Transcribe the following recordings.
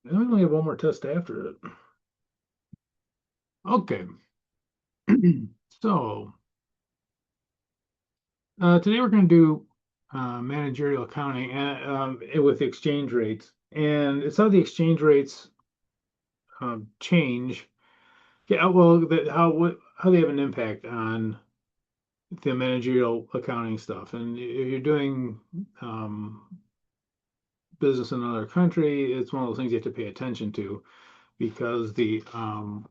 And we only have one more test after it. Okay. So today we're going to do managerial accounting with exchange rates. And it's how the exchange rates change. Yeah, well, how they have an impact on the managerial accounting stuff. And if you're doing business in another country, it's one of those things you have to pay attention to because it'll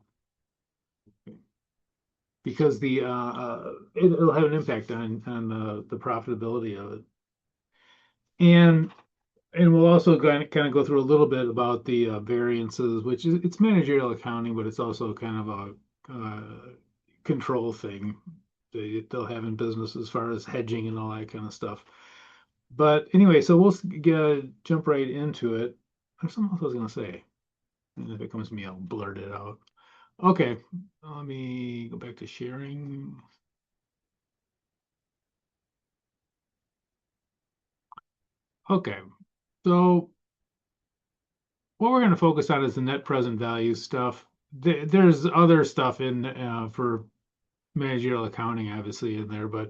have an impact on the profitability of it. And we'll also kind of go through a little bit about the variances, which is it's managerial accounting, but it's also kind of a control thing they'll have in business as far as hedging and all that kind of stuff. But anyway, so we'll jump right into it. There's something else I was going to say. And if it comes to me, I'll blurt it out. Okay, let me go back to sharing. Okay, so what we're going to focus on is the net present value stuff. There's other stuff in for managerial accounting, obviously, in there, but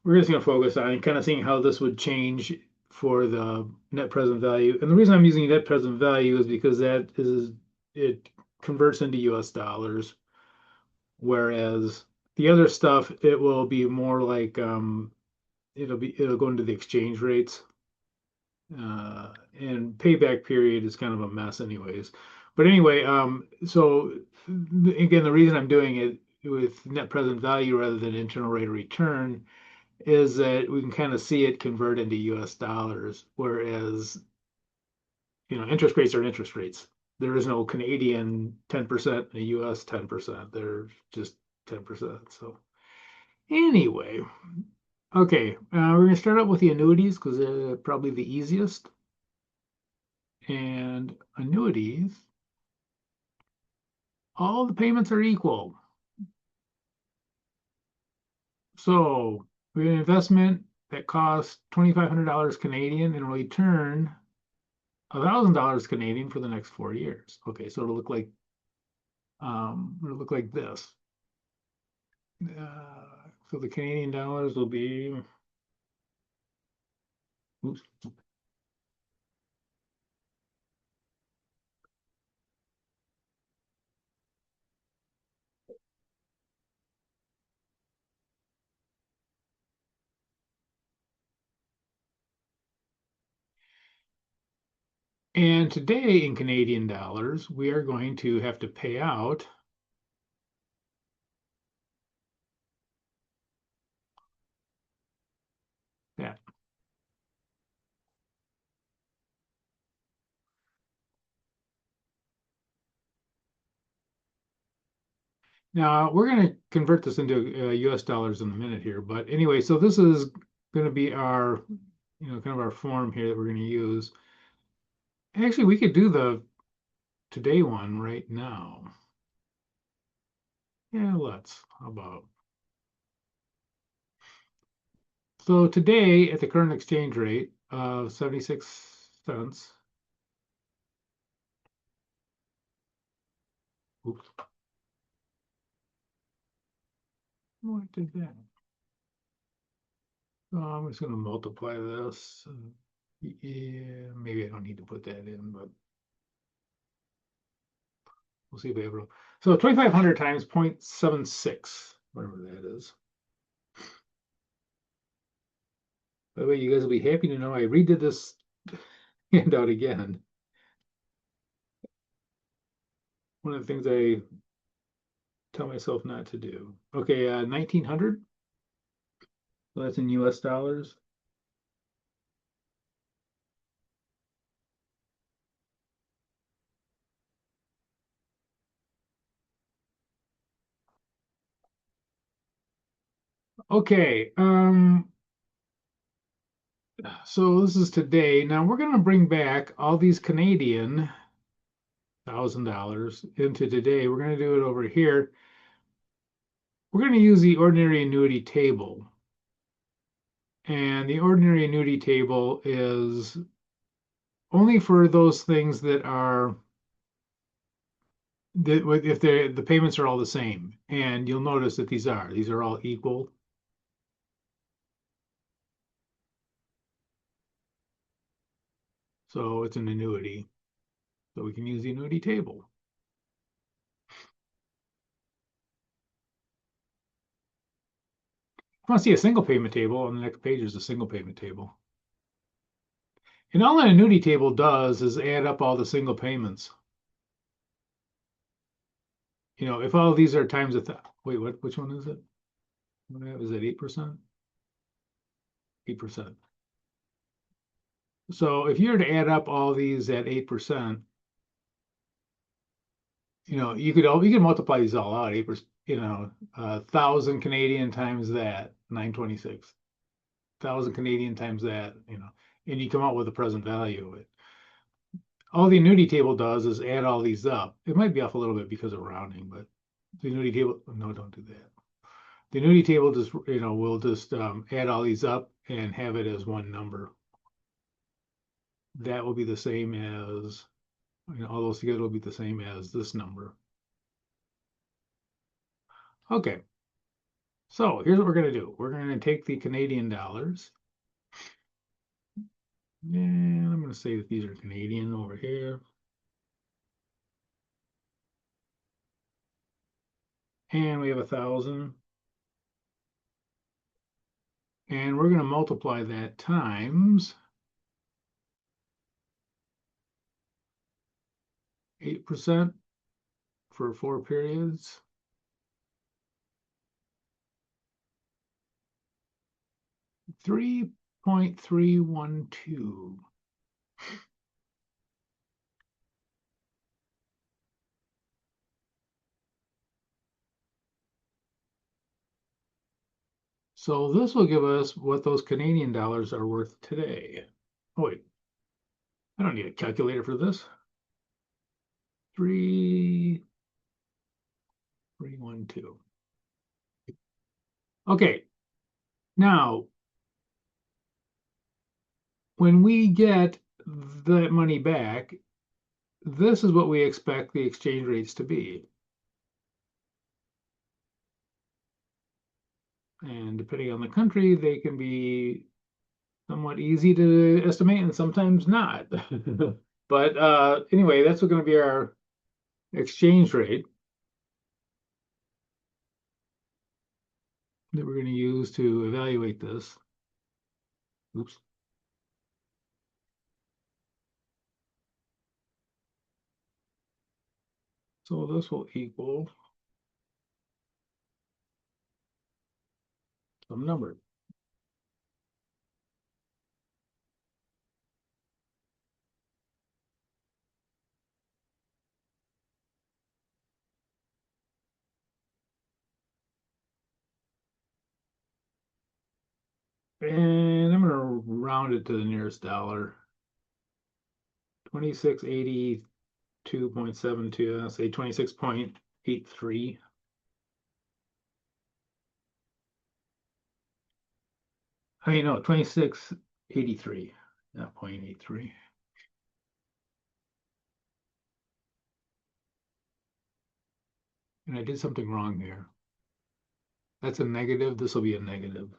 we're just going to focus on kind of seeing how this would change for the net present value. And the reason I'm using net present value is because it converts into US dollars, whereas the other stuff, it will be more like it'll go into the exchange rates. And payback period is kind of a mess anyways. But anyway, so again, the reason I'm doing it with net present value rather than internal rate of return is that we can kind of see it convert into US dollars, whereas, interest rates are interest rates. There is no Canadian 10% and a US 10%. They're just 10%. So anyway, okay, we're going to start out with the annuities because they're probably the easiest. And annuities, all the payments are equal. So we have an investment that costs $2,500 Canadian and will return $1,000 Canadian for the next 4 years. Okay, so it'll look like this. So the Canadian dollars will be, oops. And today in Canadian dollars, we are going to have to pay out that. Now we're going to convert this into US dollars in a minute here, but anyway, so this is going to be our, kind of our form here that we're going to use. Actually, we could do the today one right now. Yeah, let's. How about? So today, at the current exchange rate of 76 cents. Oops. What did that? So I'm just going to multiply this. Yeah, maybe I don't need to put that in, but we'll see if we ever. So 2,500 times 0.76, whatever that is. By the way, you guys will be happy to know I redid this handout again. One of the things I tell myself not to do. Okay, 1,900. So that's in US dollars. Okay, so this is today. Now we're going to bring back all these Canadian $1,000 into today. We're going to do it over here. We're going to use the ordinary annuity table. And the ordinary annuity table is only for those things that are if the payments are all the same, and you'll notice that these are all equal. So it's an annuity. So we can use the annuity table. If you want to see a single payment table, on the next page is a single payment table. And all an annuity table does is add up all the single payments. You know, if all of these are times wait, which one is it? Was it 8%? 8%. So if you were to add up all these at 8%, you know, you could multiply these all out, 8%, you know, 1,000 Canadian times that, 926. 1,000 Canadian times that, you know, and you come out with the present value of it. All the annuity table does is add all these up. It might be off a little bit because of rounding, but the annuity table, no, don't do that. The annuity table just, you know, will just add all these up and have it as one number. That will be the same as, you know, all those together will be the same as this number. Okay, so here's what we're going to do. We're going to take the Canadian dollars, and I'm going to say that these are Canadian over here. And we have 1,000. And we're going to multiply that times 8% for 4 periods. 3.312. So this will give us what those Canadian dollars are worth today. Oh, wait, I don't need a calculator for this. 3.312. Okay, now when we get that money back, this is what we expect the exchange rates to be. And depending on the country, they can be somewhat easy to estimate and sometimes not. But anyway, that's going to be our exchange rate that we're going to use to evaluate this. Oops. So this will equal some number. And I'm going to round it to the nearest dollar. 2682.72, I'll say 26.83. I mean, no, 2683, not 0.83. And I did something wrong here. That's a negative. This will be a negative.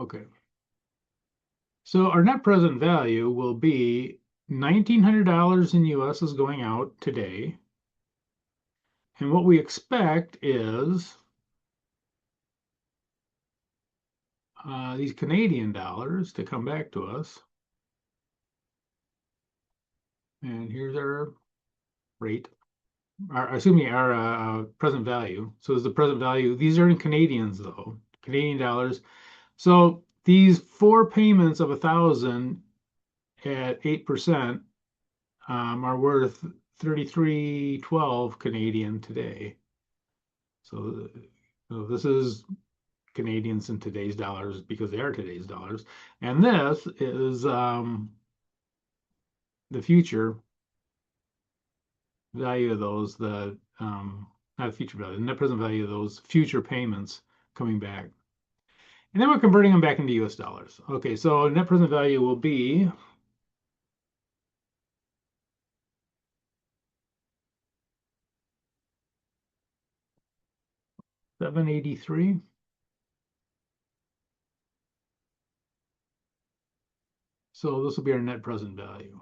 Okay. So our net present value will be $1,900 in US is going out today. And what we expect is these Canadian dollars to come back to us. And here's our rate, our present value. So is the present value, these are in Canadians though, Canadian dollars. So these 4 payments of 1,000 at 8% are worth 33.12 Canadian today. So this is Canadians in today's dollars because they are today's dollars. And this is the future value of those, the not the future value, the net present value of those future payments coming back. And then we're converting them back into US dollars. Okay, so net present value will be 783. So this will be our net present value.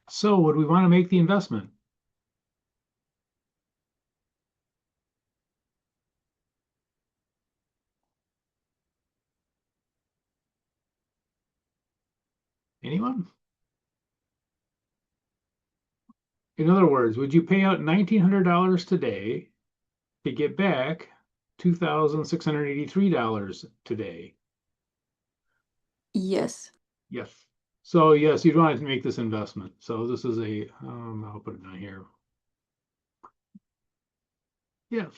So would we want to make the investment? Anyone? In other words, would you pay out $1,900 today to get back $2,683 today? Yes. Yes. So yes, you'd want to make this investment. So this is a, I'll put it down here. Yes.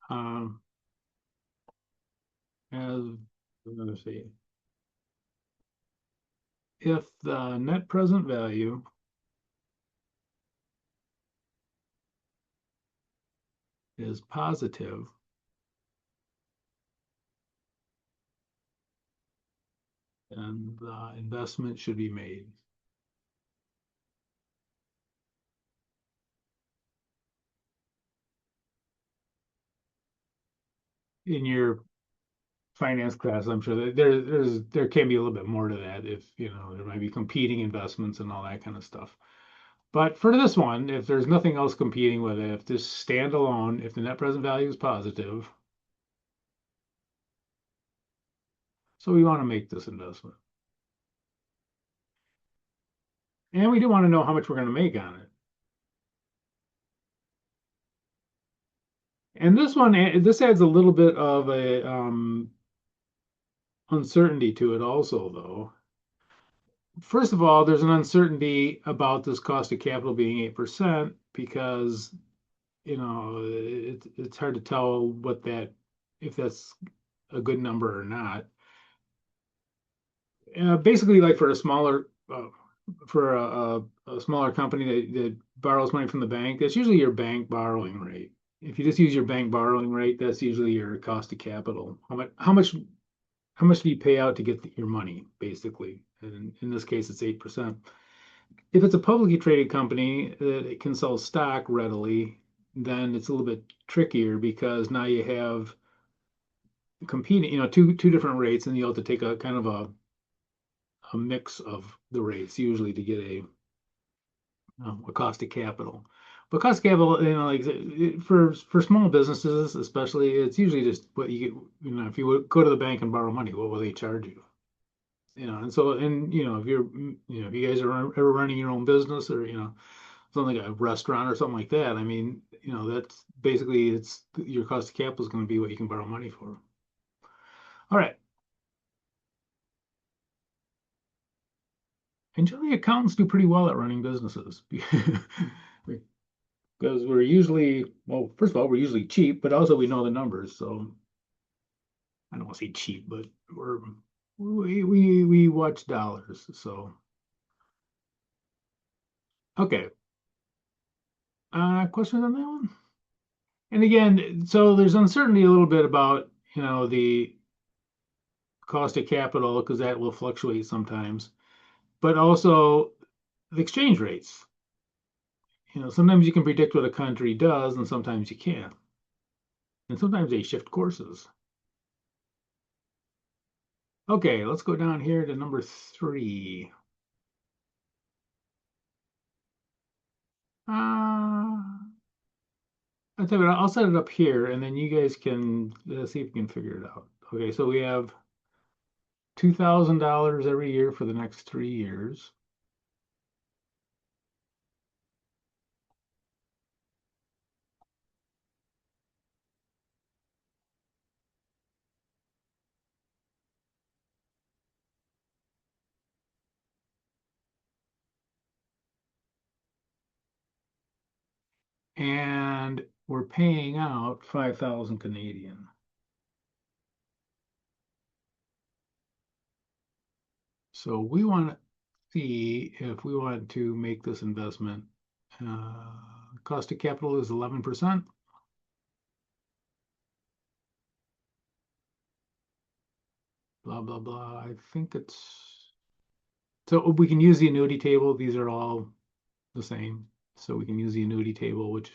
Um, as, let's see, if the net present value is positive, then the investment should be made. In your finance class, I'm sure that there can be a little bit more to that if there might be competing investments and all that kind of stuff. But for this one, if there's nothing else competing with it, if this standalone, if the net present value is positive, so we want to make this investment. And we do want to know how much we're going to make on it. And this adds a little bit of a uncertainty to it also, though. First of all, there's an uncertainty about this cost of capital being 8% because it's hard to tell if that's a good number or not. Basically, like for a smaller smaller company that borrows money from the bank, that's usually your bank borrowing rate. If you just use your bank borrowing rate, that's usually your cost of capital. How much do you pay out to get your money, basically? And in this case, it's 8%. If it's a publicly traded company that it can sell stock readily, then it's a little bit trickier because now you have competing, two different rates, and you have to take a kind of a mix of the rates usually to get a cost of capital. But cost of capital, like for small businesses especially, it's usually just what you get. If you would go to the bank and borrow money, what will they charge you? And so if you guys are ever running your own business or something like a restaurant or something like that, I mean, that's basically it's your cost of capital is going to be what you can borrow money for. All right. And generally, accountants do pretty well at running businesses because we're usually, well, first of all, we're usually cheap, but also we know the numbers. So I don't want to say cheap, but we watch dollars. So okay, questions on that one? And again, so there's uncertainty a little bit about the cost of capital because that will fluctuate sometimes, but also the exchange rates. Sometimes you can predict what a country does, and sometimes you can't. And sometimes they shift courses. Okay, let's go down here to number 3. I'll tell you what, I'll set it up here, and then you guys can see if you can figure it out. Okay, so we have $2,000 every year for the next 3 years. And we're paying out 5,000 Canadian. So we want to see if we want to make this investment. Cost of capital is 11%. Blah, blah, blah. I think it's, so we can use the annuity table. These are all the same. So we can use the annuity table, which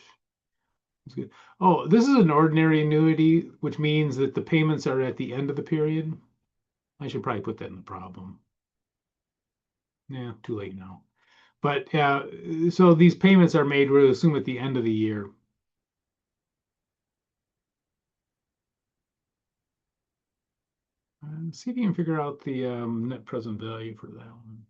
is good. Oh, this is an ordinary annuity, which means that the payments are at the end of the period. I should probably put that in the problem. Yeah, too late now. But so these payments are made, we assume, at the end of the year. See if you can figure out the net present value for that one.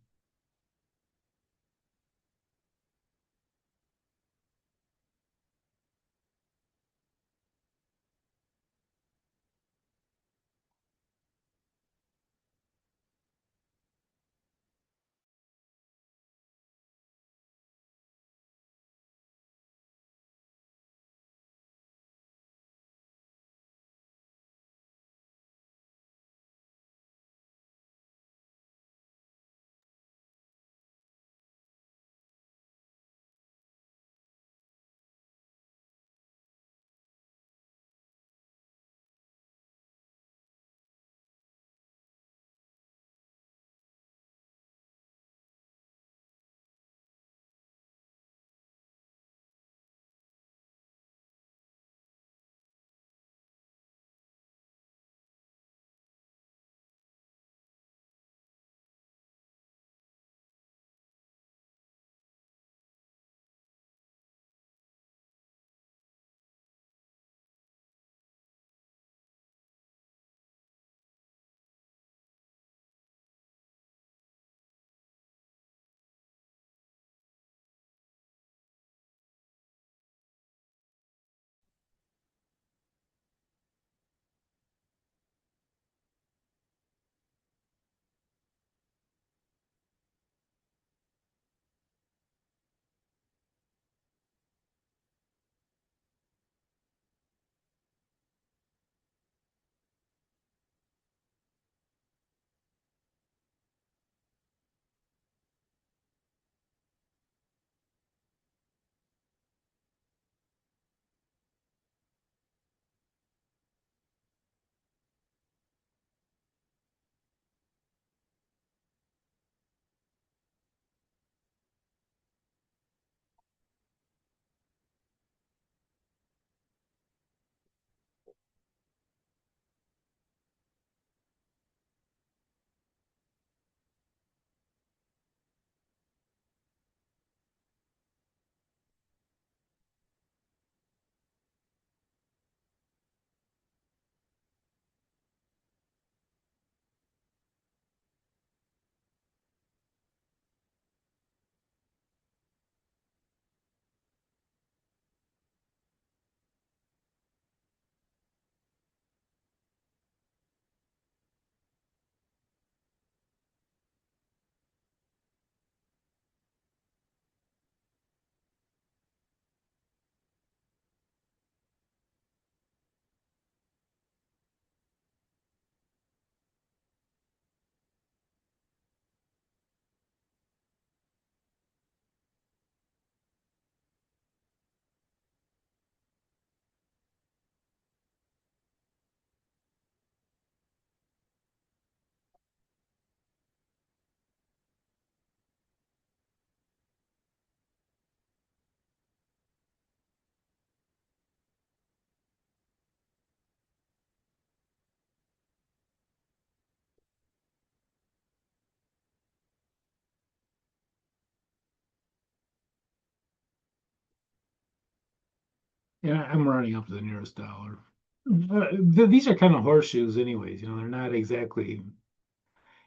Yeah, I'm running up to the nearest dollar. These are kind of horseshoes anyways, they're not exactly,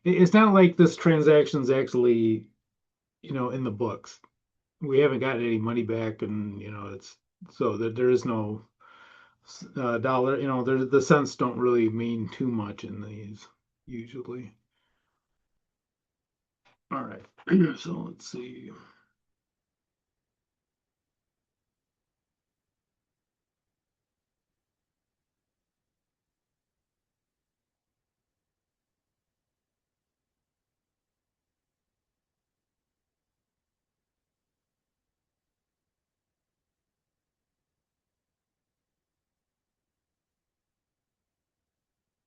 it's not like this transaction's actually, in the books. We haven't gotten any money back and, it's so that there is no dollar, the cents don't really mean too much in these usually. All right. So let's see.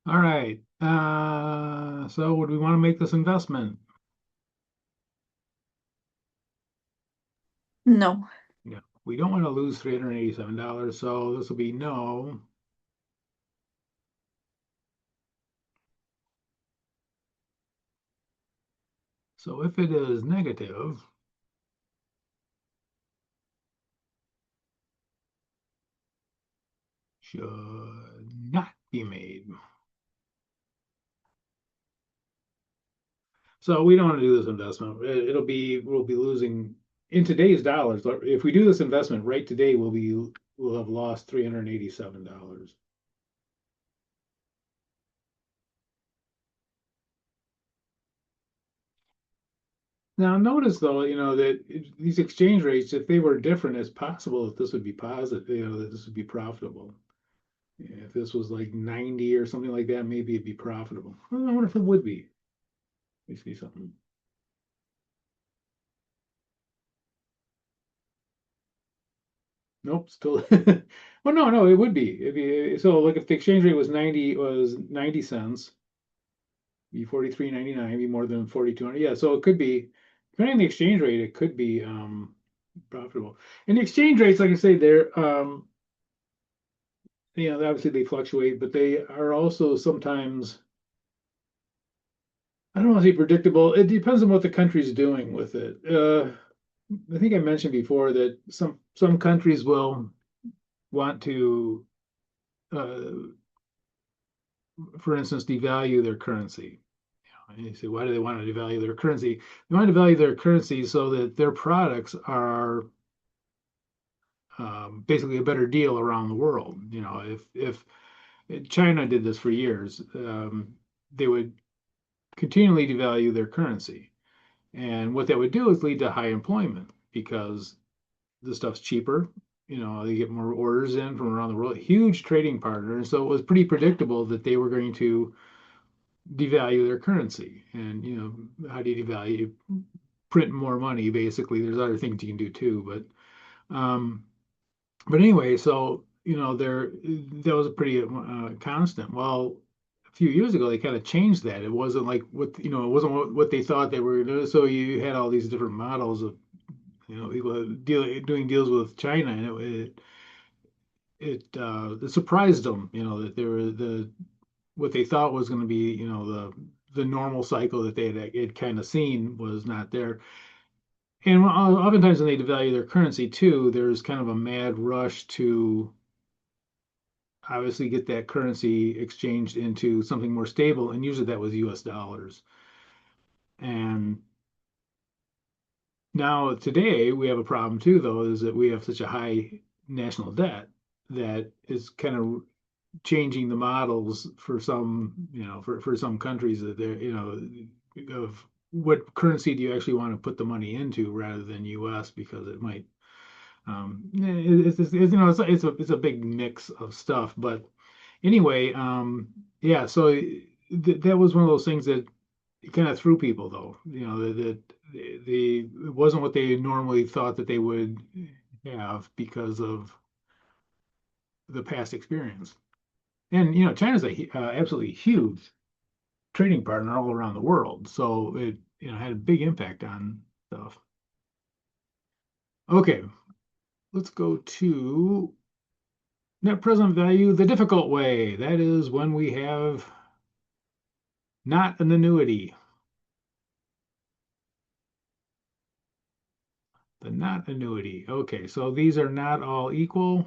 All right. So would we want to make this investment? No. Yeah. We don't want to lose $387, so this will be no. So if it is negative, should not be made. So we don't want to do this investment. We'll be losing in today's dollars. If we do this investment right today, we'll have lost $387. Now notice though, that these exchange rates, if they were different, it's possible that this would be positive, that this would be profitable. Yeah, if this was like 90 or something like that, maybe it'd be profitable. Well, I wonder if it would be. Let me see something. Nope, still. Well, no, it would be. So like if the exchange rate was 90 cents, be 43.99, be more than 4,200. Yeah, so it could be, depending on the exchange rate, it could be profitable. And the exchange rates, like I say, obviously they fluctuate, but they are also sometimes, I don't want to say predictable. It depends on what the country's doing with it. I think I mentioned before that some countries will want to, uh, for instance, devalue their currency. And you say, why do they want to devalue their currency? They want to devalue their currency so that their products are basically a better deal around the world. If China did this for years, they would continually devalue their currency. And what that would do is lead to high employment because the stuff's cheaper. They get more orders in from around the world, huge trading partner. And so it was pretty predictable that they were going to devalue their currency. And, how do you devalue? Print more money, basically. There's other things you can do too. But anyway, so, that was a pretty constant. Well, a few years ago, they kind of changed that. It wasn't like it wasn't what they thought they were going to do. So you had all these different models of people doing deals with China, and it surprised them, that they were what they thought was going to be, the normal cycle that they had kind of seen was not there. And oftentimes when they devalue their currency too, there's kind of a mad rush to obviously get that currency exchanged into something more stable, and usually that was U.S. dollars. And now today we have a problem too, though, is that we have such a high national debt that is kind of changing the models for for some countries that they're, of what currency do you actually want to put the money into rather than US because it might, it's a big mix of stuff. But anyway, yeah, so that was one of those things that kind of threw people though, that it wasn't what they normally thought that they would have because of the past experience. And China's a absolutely huge trading partner all around the world, so it had a big impact on stuff. Okay, let's go to net present value the difficult way. That is when we have not an annuity. The not annuity. Okay, so these are not all equal.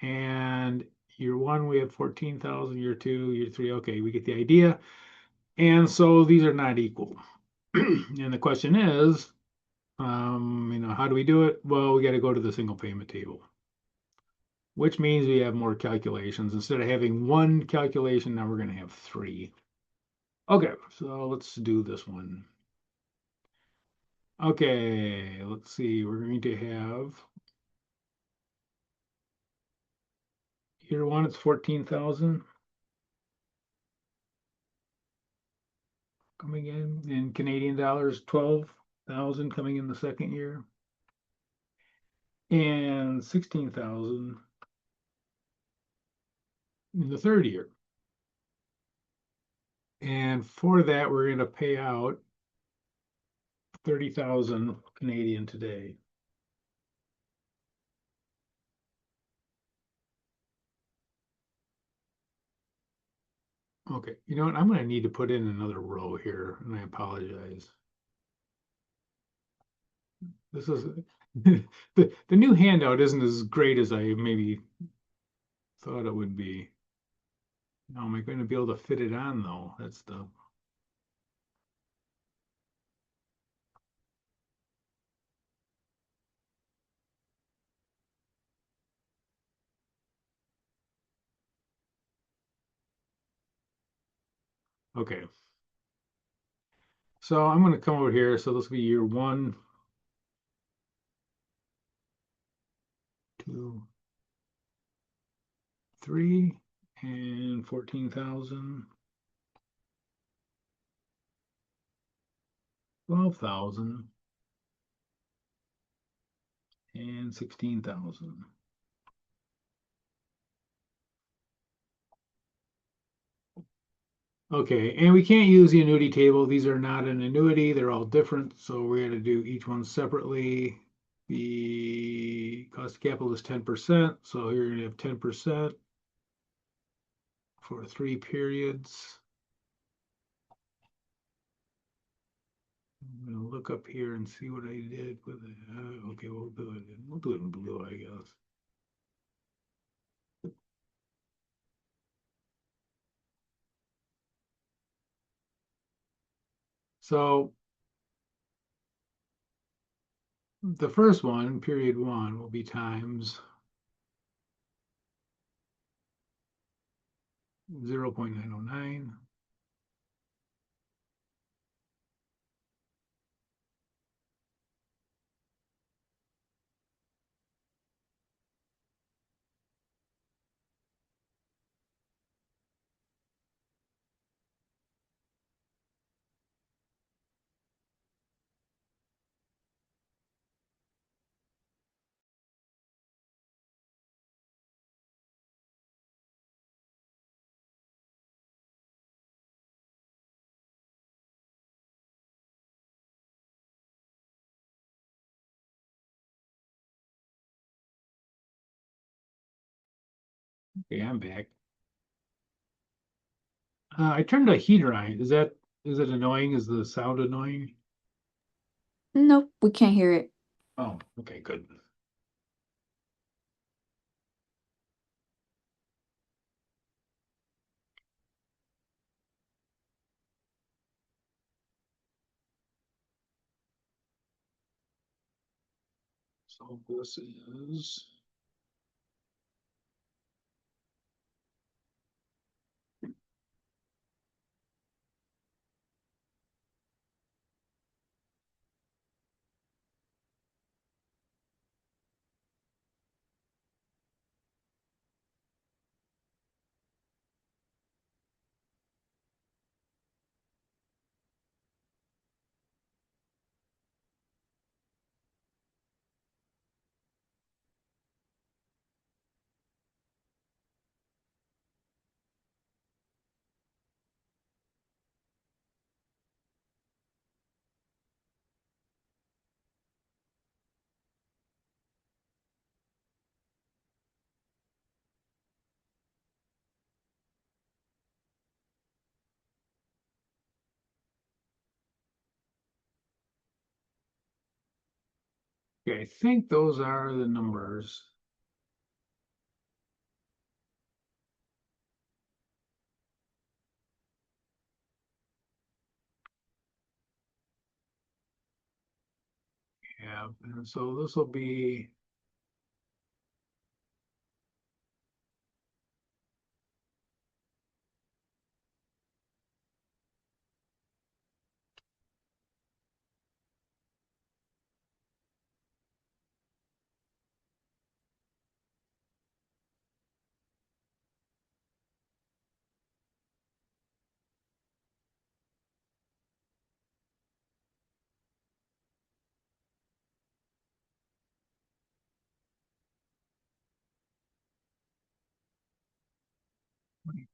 And year one, we have 14,000, year two, year three. Okay, we get the idea. And so these are not equal. And the question is, how do we do it? Well, we got to go to the single payment table, which means we have more calculations. Instead of having one calculation, now we're going to have three. Okay, so let's do this one. Okay, let's see. We're going to have year one, it's 14,000 coming in Canadian dollars, 12,000 coming in the second year, and 16,000 in the third year. And for that, we're going to pay out 30,000 Canadian today. Okay, you know what? I'm going to need to put in another row here, and I apologize. This is the new handout isn't as great as I maybe thought it would be. Now, am I going to be able to fit it on though? That's the okay. So I'm going to come over here. So this will be year 1, 2, 3, and 14,000, 12,000, and 16,000. Okay, and we can't use the annuity table. These are not an annuity. They're all different. So we're going to do each one separately. The cost of capital is 10%. So you're going to have 10% for 3 periods. I'm going to look up here and see what I did with it. Okay, we'll do it. We'll do it in blue, I guess. So the first one, period 1, will be times 0.909. Okay, I'm back. I turned the heater on. Is it annoying? Is the sound annoying? Nope, we can't hear it. Oh, okay, good. So this is okay. I think those are the numbers. Yeah, and so this will be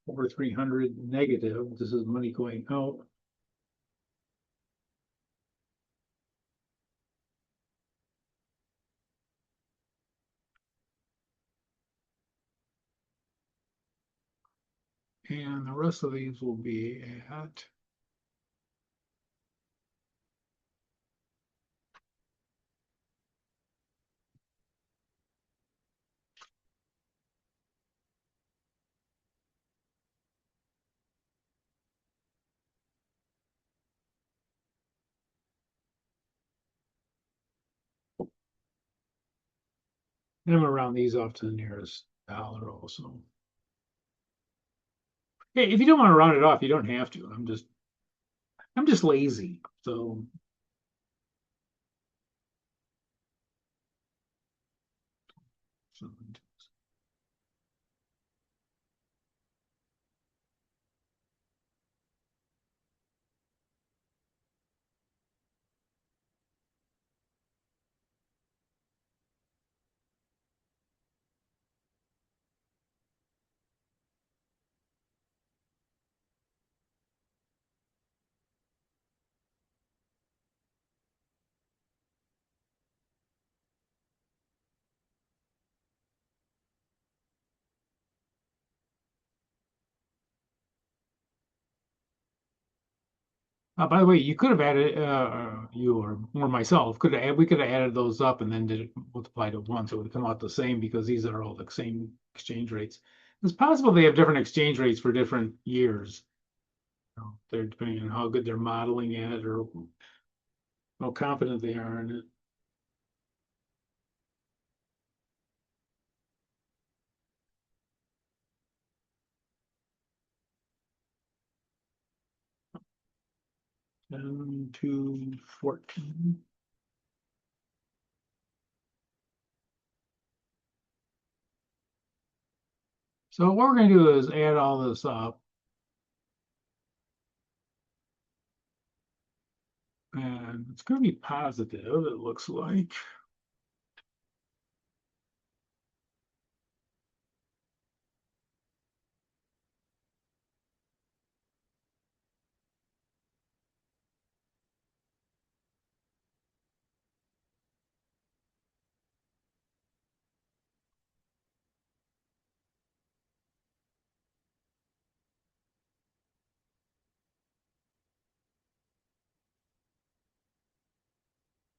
over 300 negative. This is money going out. And the rest of these will be at and I'm gonna round these off to the nearest dollar also. Hey, if you don't want to round it off, you don't have to. I'm just lazy. So by the way, you could have added, you or more myself could have, we could have added those up and then did it multiplied to one, so it would come out the same because these are all the same exchange rates. It's possible they have different exchange rates for different years. They're depending on how good they're modeling it or how confident they are in it. To 14. So what we're going to do is add all this up. And it's going to be positive, it looks like.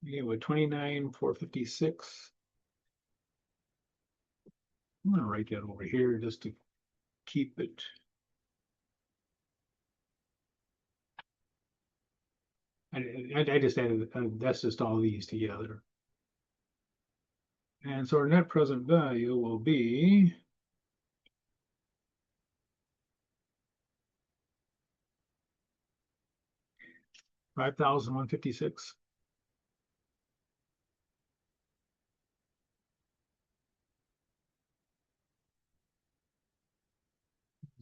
Yeah, with 29,456. I'm going to write that over here just to keep it. I just added, that's just all these together. And so our net present value will be 5,156.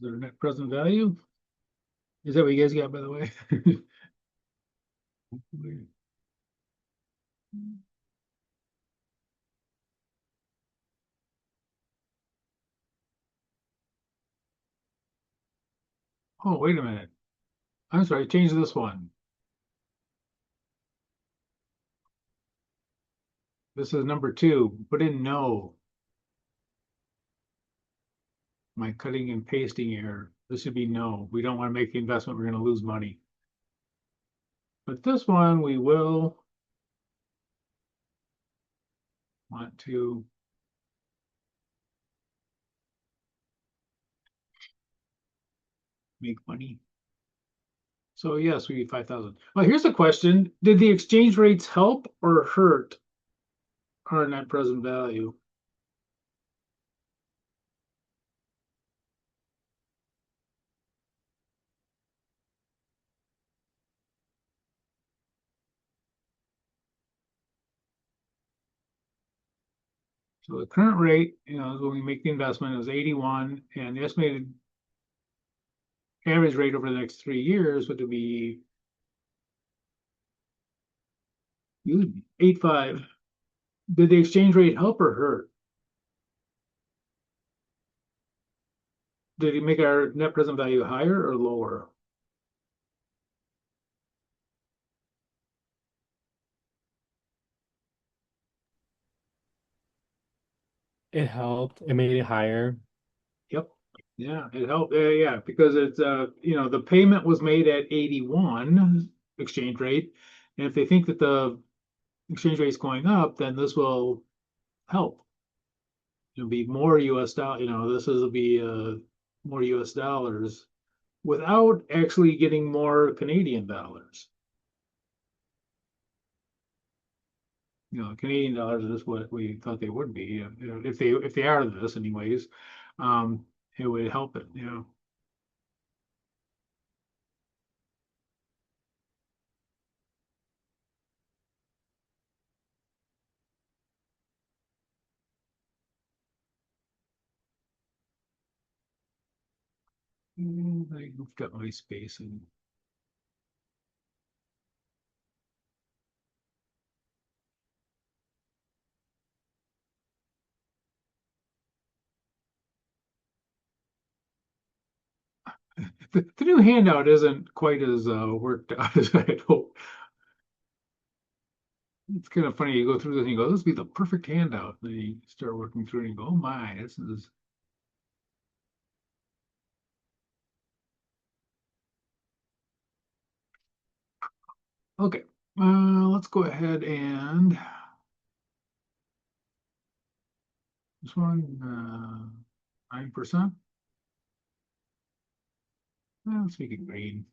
Is our net present value? Is that what you guys got, by the way? Oh, wait a minute. I'm sorry, change this one. This is number 2. Put in no. My cutting and pasting error. This should be no. We don't want to make the investment. We're going to lose money. But this one, we will want to make money. So yes, we need 5,000. Well, here's a question. Did the exchange rates help or hurt our net present value? So the current rate, when we make the investment is 81, and the estimated average rate over the next 3 years would be 85. Did the exchange rate help or hurt? did he make our net present value higher or lower? It helped. It made it higher. Yep. Yeah, it helped. Yeah, because it's the payment was made at 81 exchange rate, and if they think that the exchange rate is going up, then this will help. It'll be more US dollar. This will be more US dollars without actually getting more Canadian dollars. Canadian dollars is what we thought they would be. If they are this anyways, um, it would help it. I've got my space and the new handout isn't quite as worked out as I had hoped. It's kind of funny. You go through this and you go, "This would be the perfect handout." Then you start working through it and you go, "Oh my, this is." Okay. Let's go ahead and this one 9%. Let's make it green.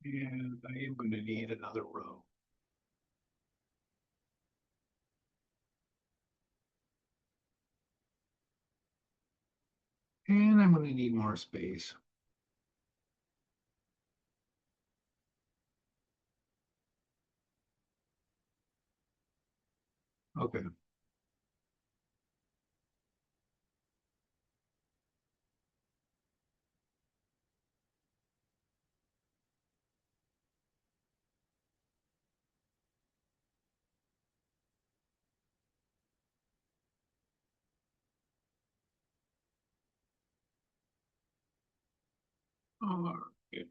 And I am going to need another row. And I'm going to need more space. Okay. All right.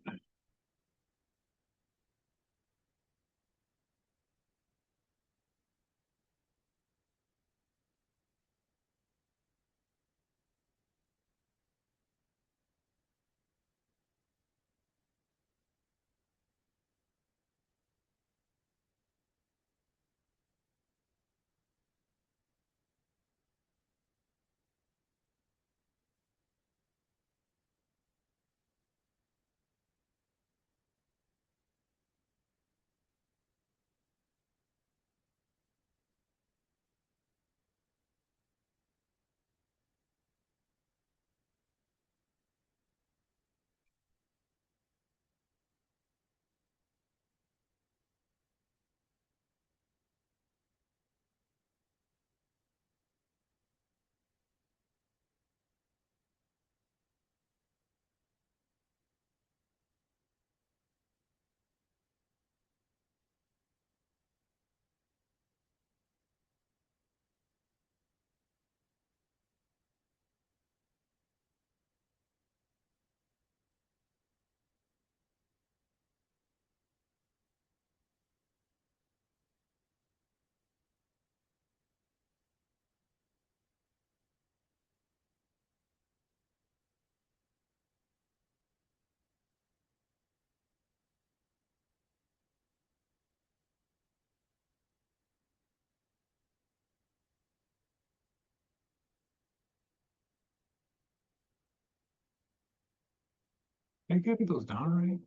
Can I copy those down right?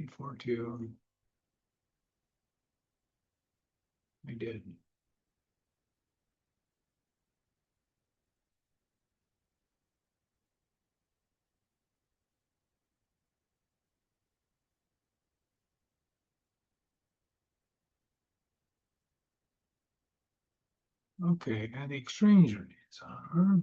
842. I did. Okay, and the exchange rates are.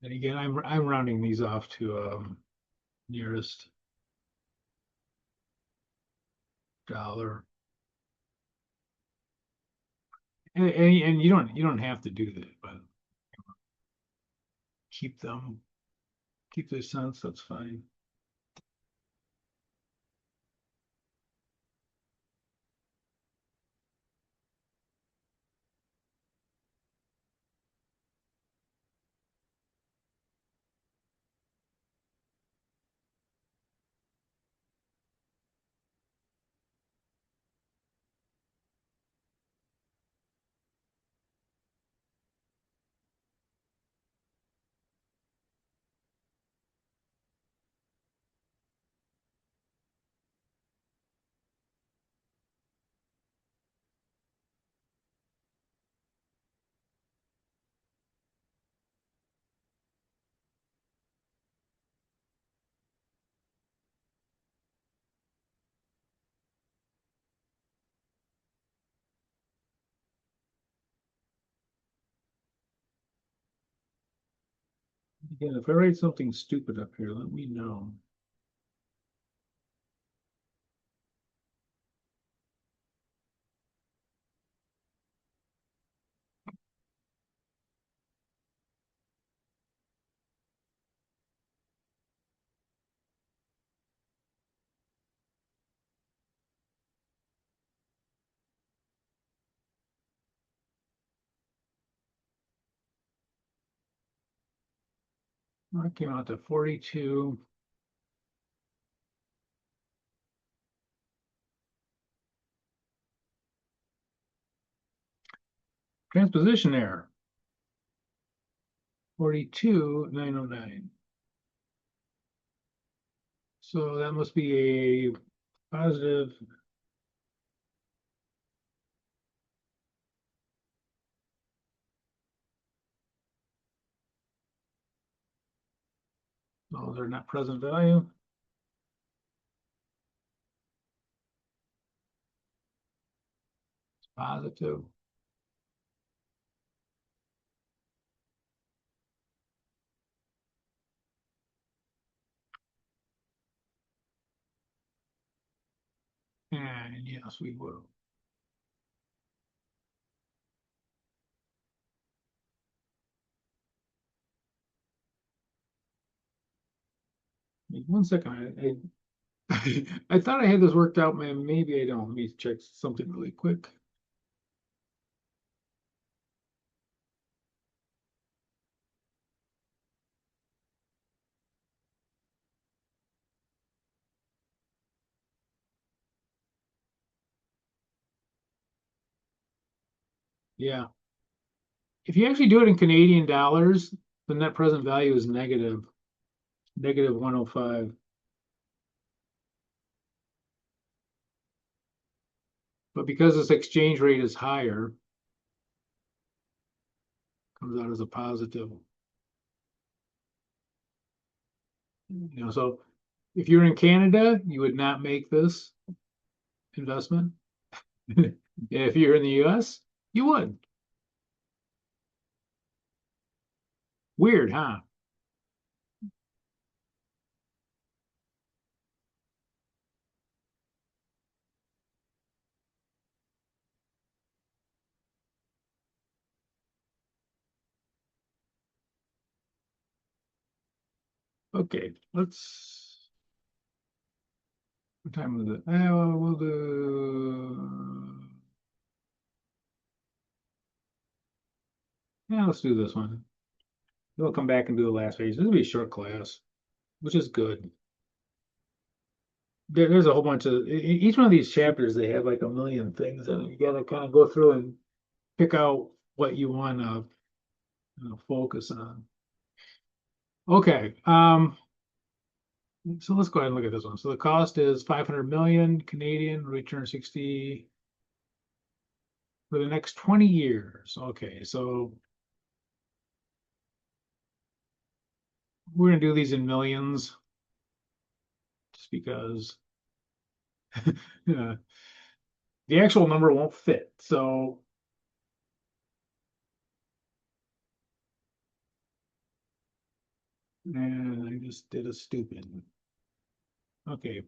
And again, I'm rounding these off to nearest dollar. And you don't have to do that, but keep their sense, that's fine. Again, if I write something stupid up here, let me know. I came out to 42. Transposition error. 42,909. So that must be a positive. Oh, they're not present value. It's positive. And yes, we will. Wait 1 second. I thought I had this worked out, man. Maybe I don't. Let me check something really quick. Yeah. If you actually do it in Canadian dollars, the net present value is negative 105. But because this exchange rate is higher, comes out as a positive. So if you're in Canada, you would not make this investment. If you're in the US, you would. Weird, huh? Okay, let's. What time is it? Well, we'll do. Yeah, let's do this one. We'll come back and do the last page. This will be a short class, which is good. There's a whole bunch of each one of these chapters. They have like a million things, and you got to kind of go through and pick out what you want to focus on. Okay. So let's go ahead and look at this one. So the cost is 500 million Canadian, return 60 for the next 20 years. Okay, so we're gonna do these in millions just because the actual number won't fit. So and I just did a stupid. Okay.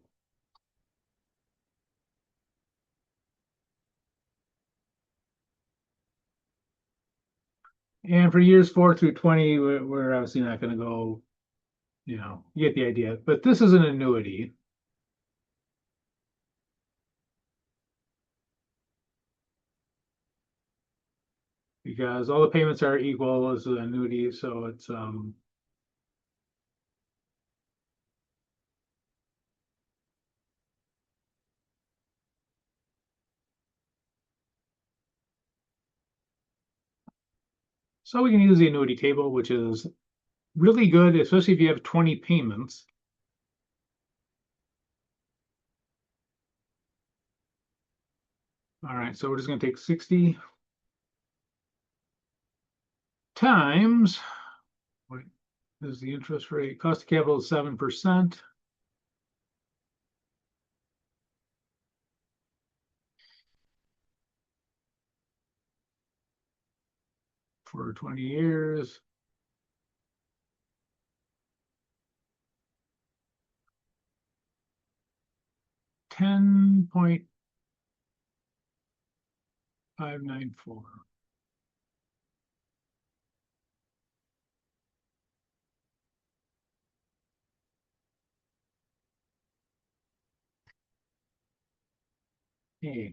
And for years 4 through 20, we're obviously not going to go, you get the idea. But this is an annuity because all the payments are equal as an annuity. So it's so we can use the annuity table, which is really good, especially if you have 20 payments. All right, so we're just going to take 60 times what is the interest rate? Cost of capital is 7% for 20 years. 10.594. Hey,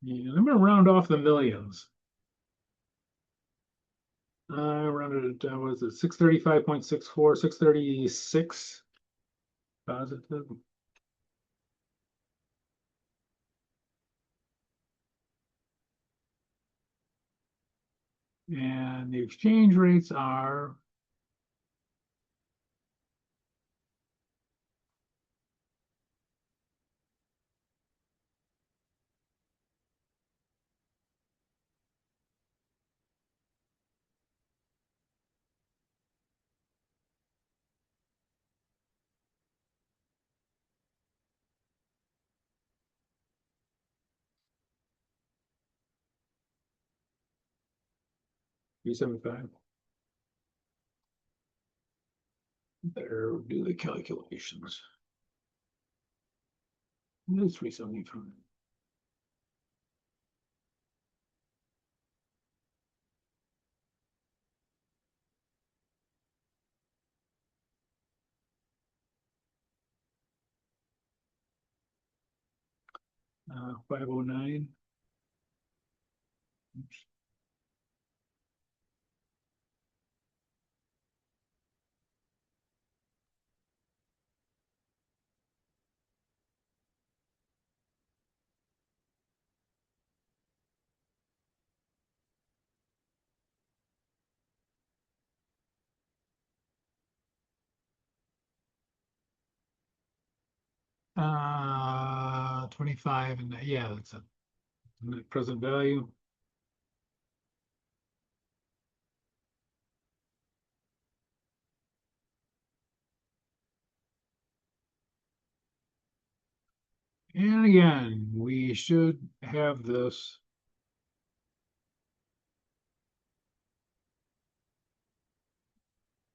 yeah, I'm going to round off the millions. Rounded it, what is it, 635.64, 636 positive. And the exchange rates are 375. Better do the calculations. It's 375. Uh, 509. Oops. 509. 25, and yeah, that's a net present value. And again, we should have this.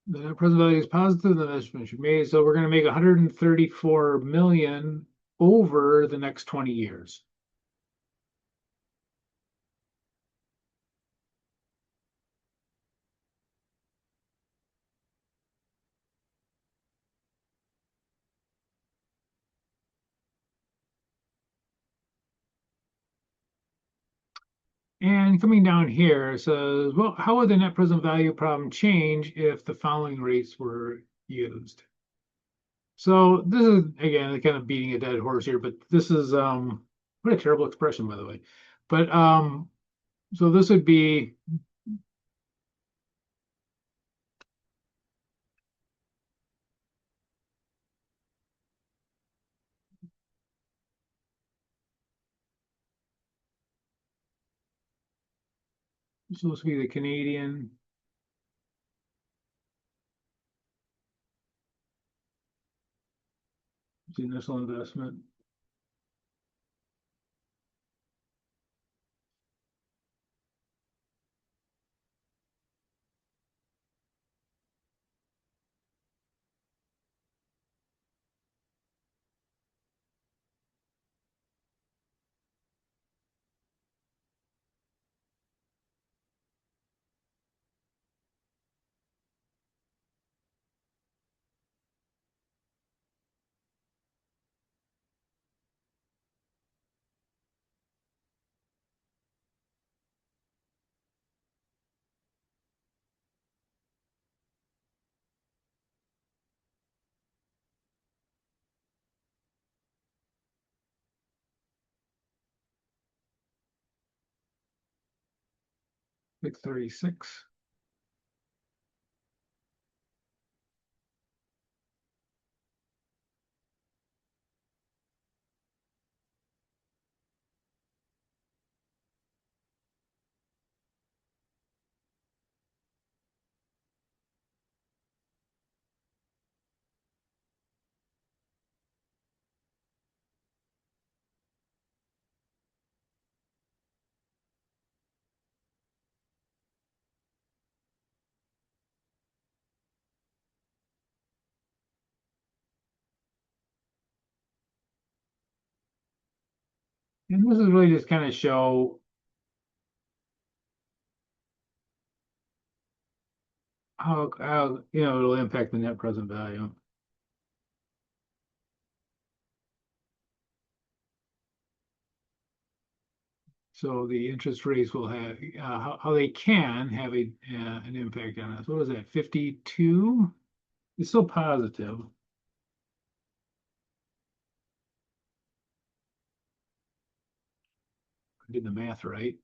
The net present value is positive, the investment should be made. So we're going to make 134 million over the next 20 years. And coming down here, it says, well, how would the net present value problem change if the following rates were used? So this is again kind of beating a dead horse here, but this is what a terrible expression, by the way. But so this would be supposed to be the Canadian. The initial investment. Six 36. And this is really just kind of show how it'll impact the net present value. So the interest rates will have how they can have an impact on us. What was that? 52? It's still positive. I did the math right.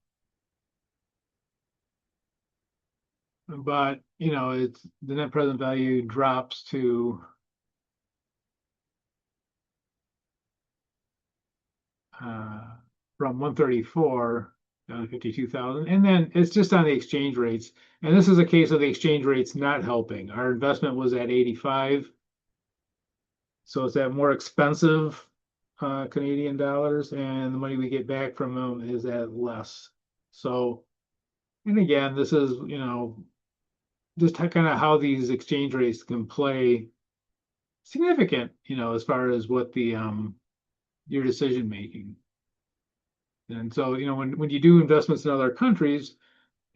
But it's the net present value drops to from 134 down to 52,000. And then it's just on the exchange rates. And this is a case of the exchange rates not helping. Our investment was at 85. So it's at more expensive Canadian dollars, and the money we get back from them is at less. So, and again, this is, just kind of how these exchange rates can play significant, as far as what the your decision making. And so, when you do investments in other countries,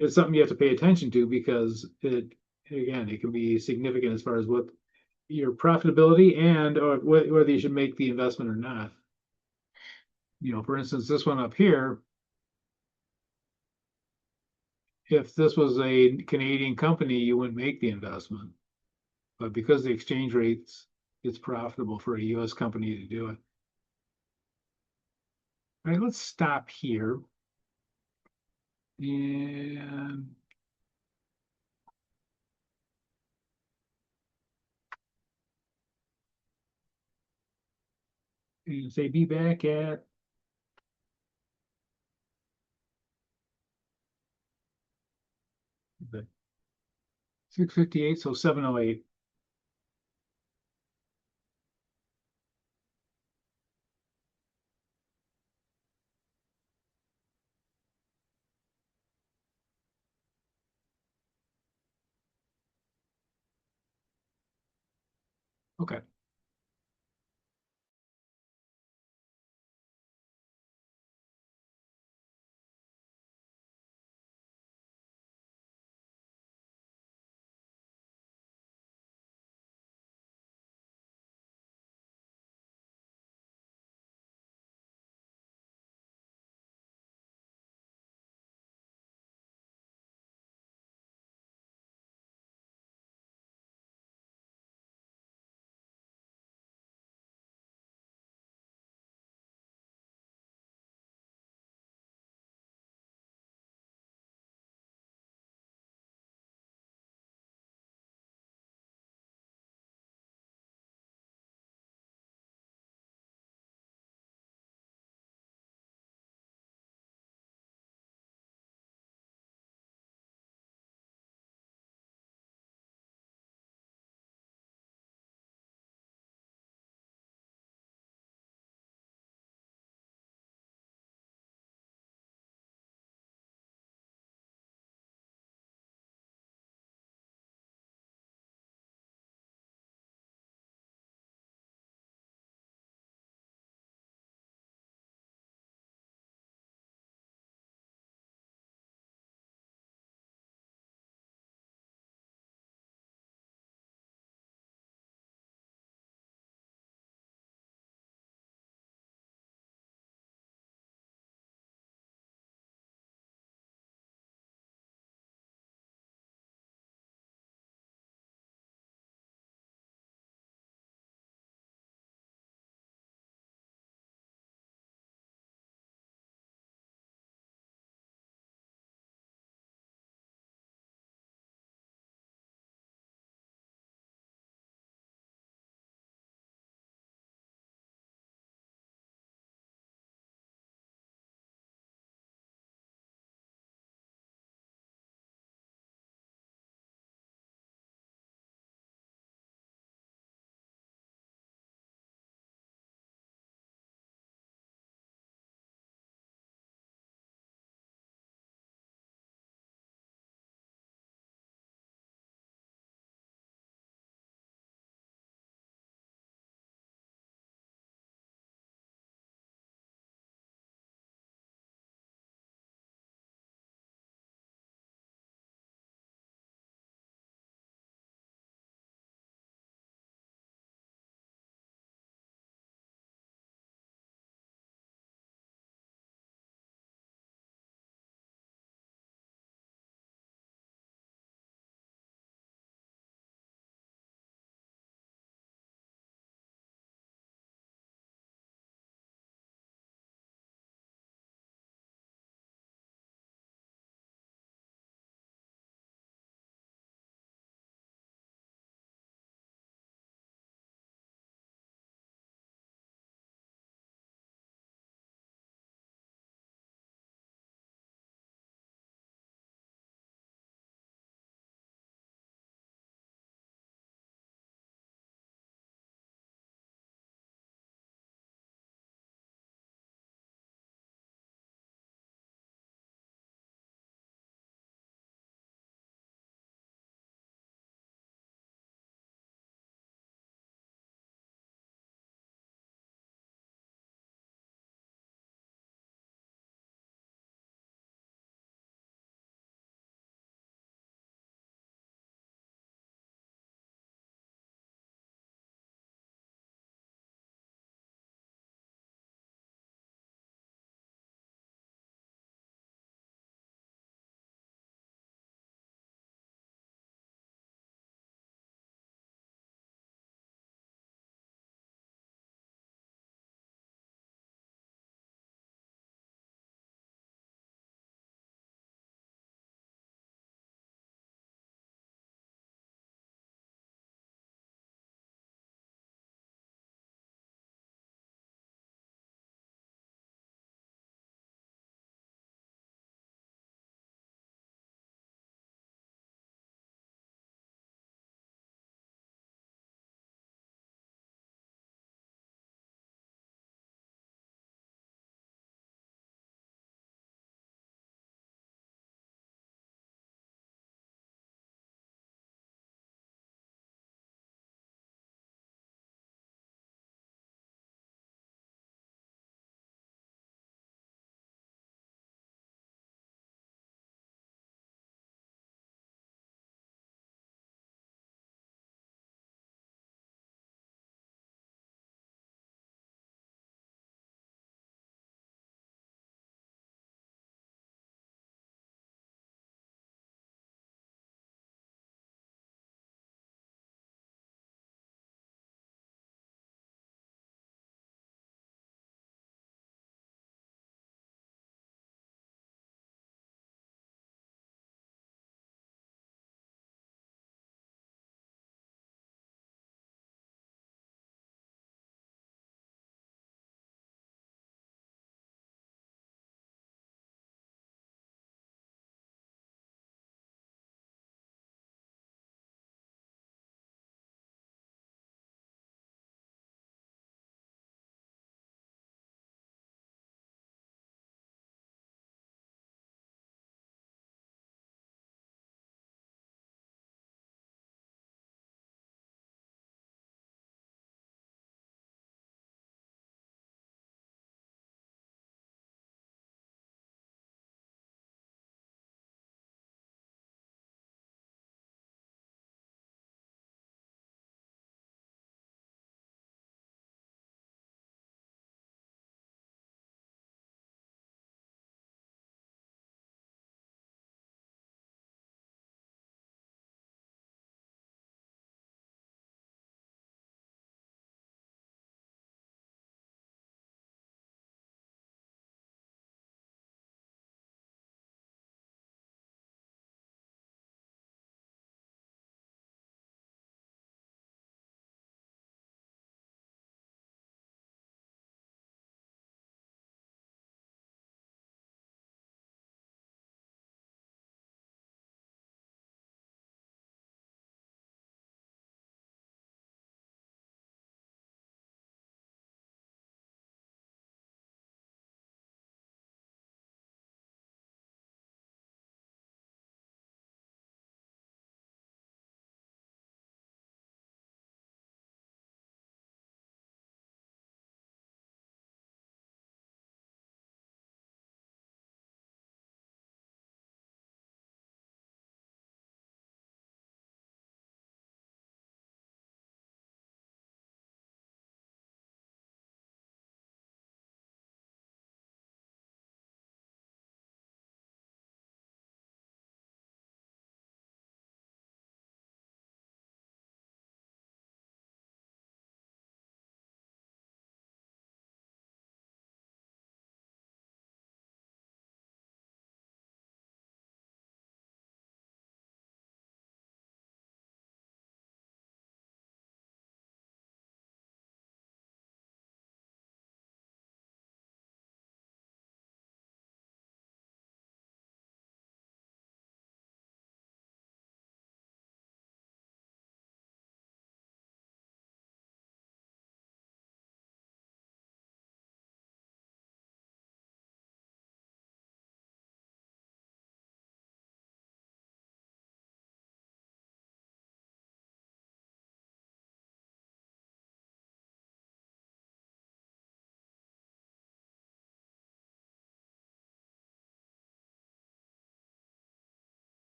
it's something you have to pay attention to because it can be significant as far as what your profitability and or whether you should make the investment or not. For instance, this one up here, if this was a Canadian company, you wouldn't make the investment. But because the exchange rates, it's profitable for a US company to do it. All right, let's stop here. And say be back at 658, so 708. Okay.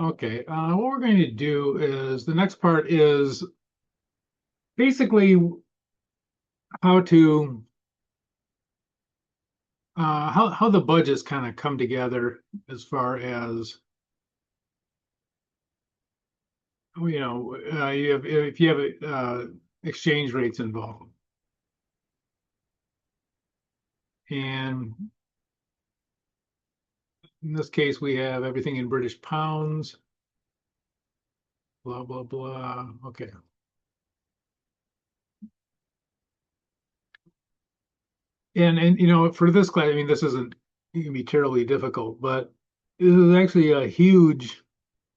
Okay, what we're going to do is the next part is basically how to how the budgets kind of come together as far as you have if you have exchange rates involved. And in this case, we have everything in British pounds, blah, blah, blah. Okay. And for this class, I mean, this isn't going to be terribly difficult, but this is actually a huge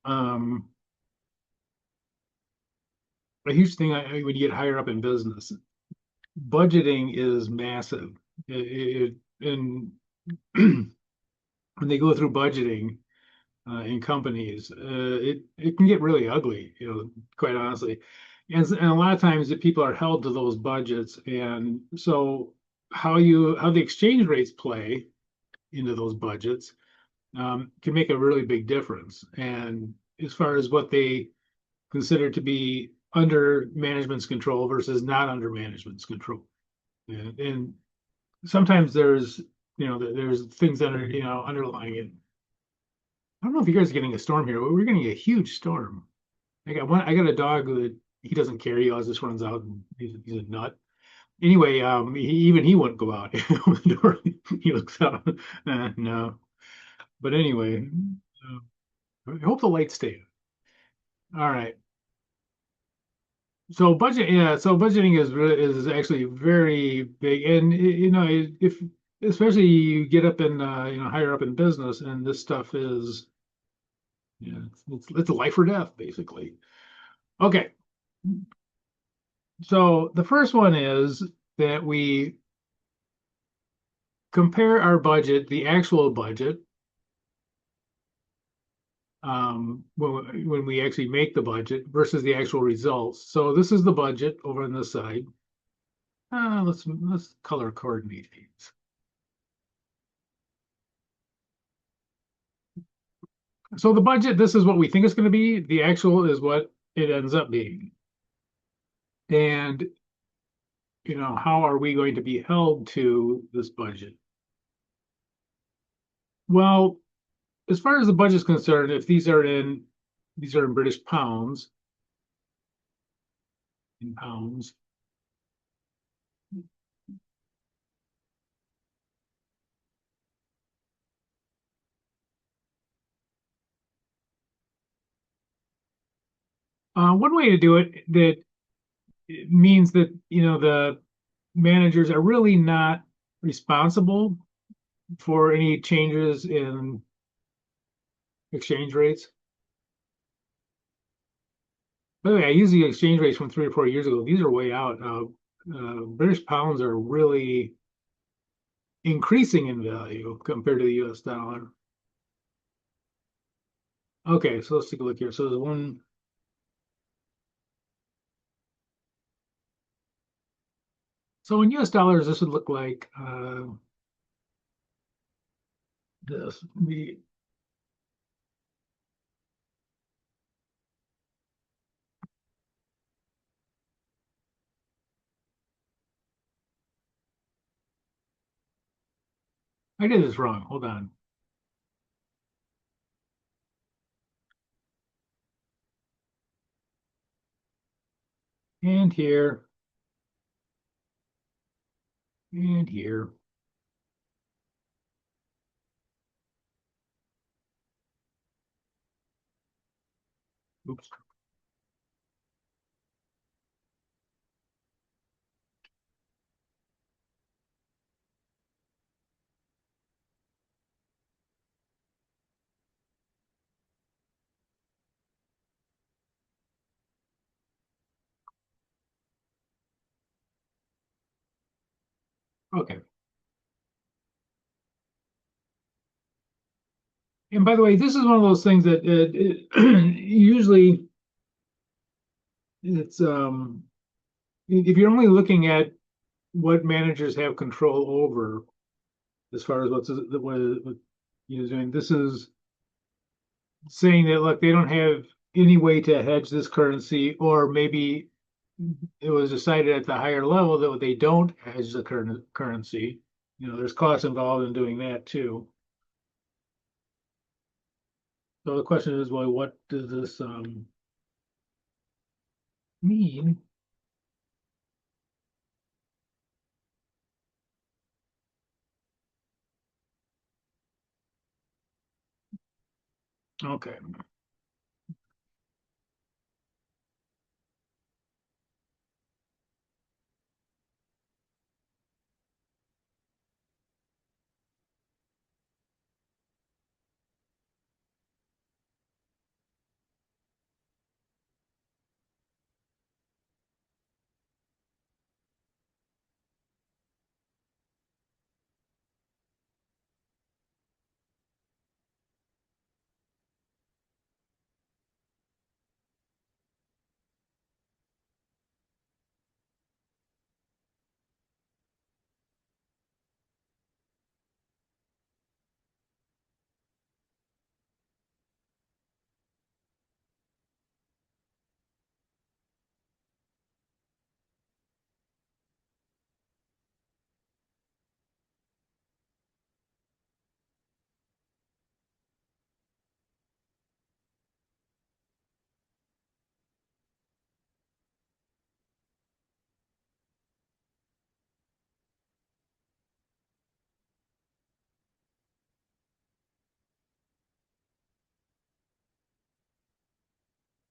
thing when you get higher up in business. Budgeting is massive. And when they go through budgeting in companies, it can get really ugly, quite honestly. And a lot of times the people are held to those budgets, and so how the exchange rates play into those budgets can make a really big difference. And as far as what they consider to be under management's control versus not under management's control, and sometimes there's things that are underlying it. I don't know if you guys are getting a storm here, but we're getting a huge storm. I got a dog that he doesn't care. He always just runs out and he's a nut. Anyway, even he wouldn't go out. He looks out. No. But anyway, I hope the lights stay on. All right. So budgeting is actually very big, and if especially you get up in higher up in business, and this stuff is it's life or death basically. Okay, so the first one is that we compare our budget, the actual budget, when we actually make the budget versus the actual results. So this is the budget over on this side. Let's color coordinate these. So the budget, this is what we think it's going to be. The actual is what it ends up being. And how are we going to be held to this budget? Well, as far as the budget is concerned, if these are in British pounds, in pounds. One way to do it that it means that the managers are really not responsible for any changes in exchange rates. By the way, I use the exchange rates from 3 or 4 years ago. These are way out. British pounds are really increasing in value compared to the US dollar. Okay, so let's take a look here. So there's one. So in US dollars, this would look like this. I did this wrong. Hold on. And here. And here. Oops. Okay. And by the way, this is one of those things that usually it's if you're only looking at what managers have control over as far as what doing, this is saying that, look, they don't have any way to hedge this currency, or maybe it was decided at the higher level that they don't hedge the current currency. There's costs involved in doing that too. So the question is, well, what does this mean? Okay.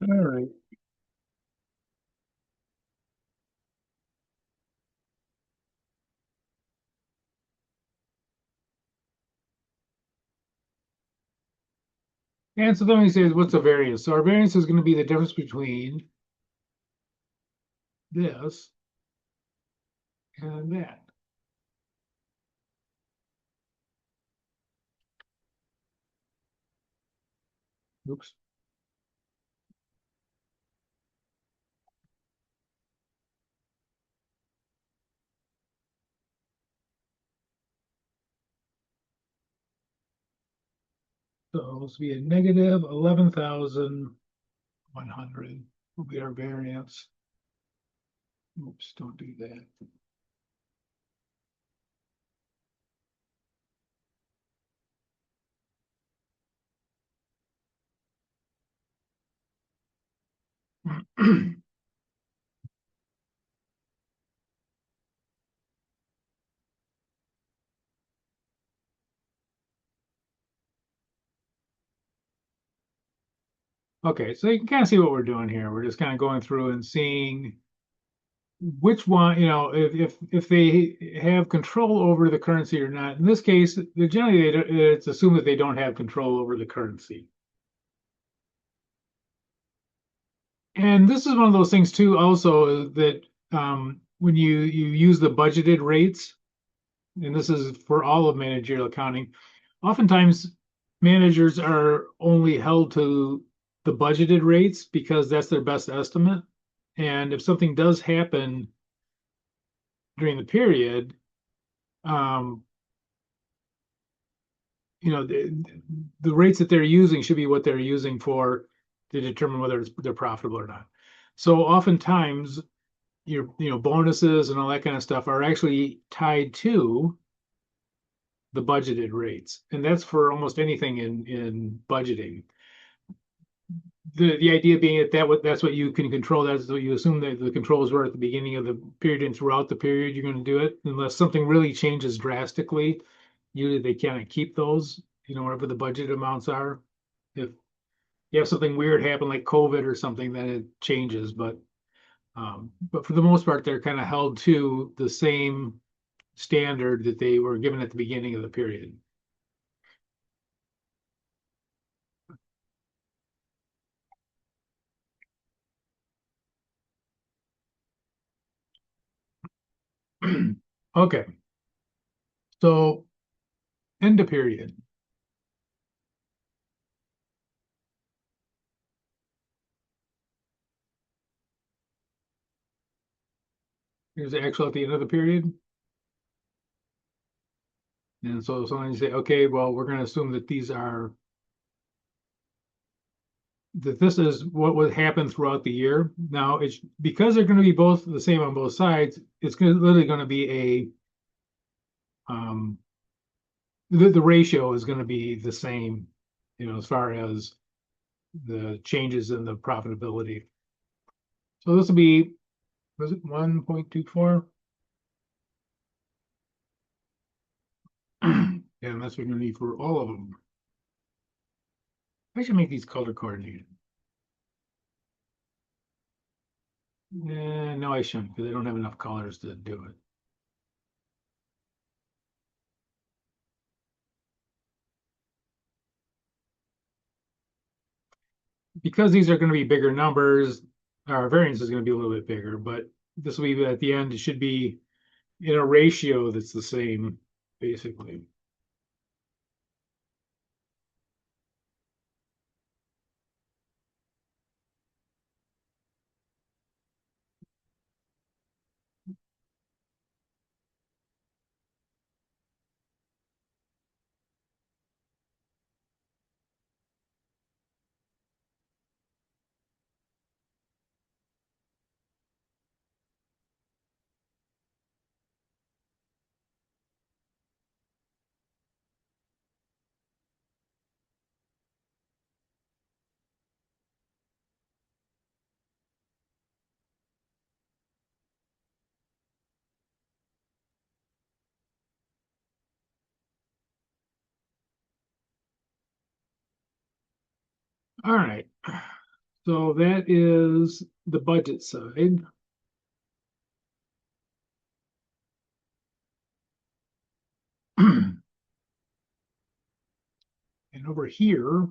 All right. And so then we say, what's the variance? So our variance is going to be the difference between this and that. Oops. So this will be a negative 11,100 will be our variance. Oops, don't do that. Okay, so you can kind of see what we're doing here. We're just kind of going through and seeing which one, if they have control over the currency or not. In this case, generally it's assumed that they don't have control over the currency. And this is one of those things too, also that when you use the budgeted rates, and this is for all of managerial accounting, oftentimes managers are only held to the budgeted rates because that's their best estimate. And if something does happen during the period, um, the rates that they're using should be what they're using for to determine whether they're profitable or not. So oftentimes your bonuses and all that kind of stuff are actually tied to the budgeted rates, and that's for almost anything in budgeting. The idea being that's what you can control. That's what you assume that the controls were at the beginning of the period, and throughout the period you're going to do it unless something really changes drastically. Usually they cannot keep those, whatever the budget amounts are. If you have something weird happen like COVID or something, then it changes. But for the most part, they're kind of held to the same standard that they were given at the beginning of the period. Okay, so end of period. Here's the actual at the end of the period. And so sometimes you say, okay, well, we're going to assume that these are that this is what would happen throughout the year. Now, it's because they're going to be both the same on both sides, it's literally going to be the ratio is going to be the same, as far as the changes in the profitability. So this will be, was it 1.24? And that's what you need for all of them. I should make these color coordinated. No, I shouldn't, because I don't have enough colors to do it. Because these are going to be bigger numbers, our variance is going to be a little bit bigger, but this will be at the end, it should be in a ratio that's the same, basically. All right. So that is the budget side. And over here,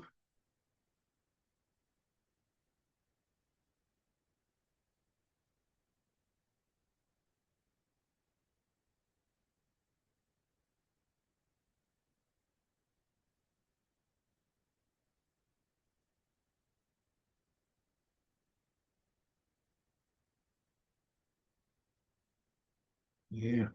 yeah.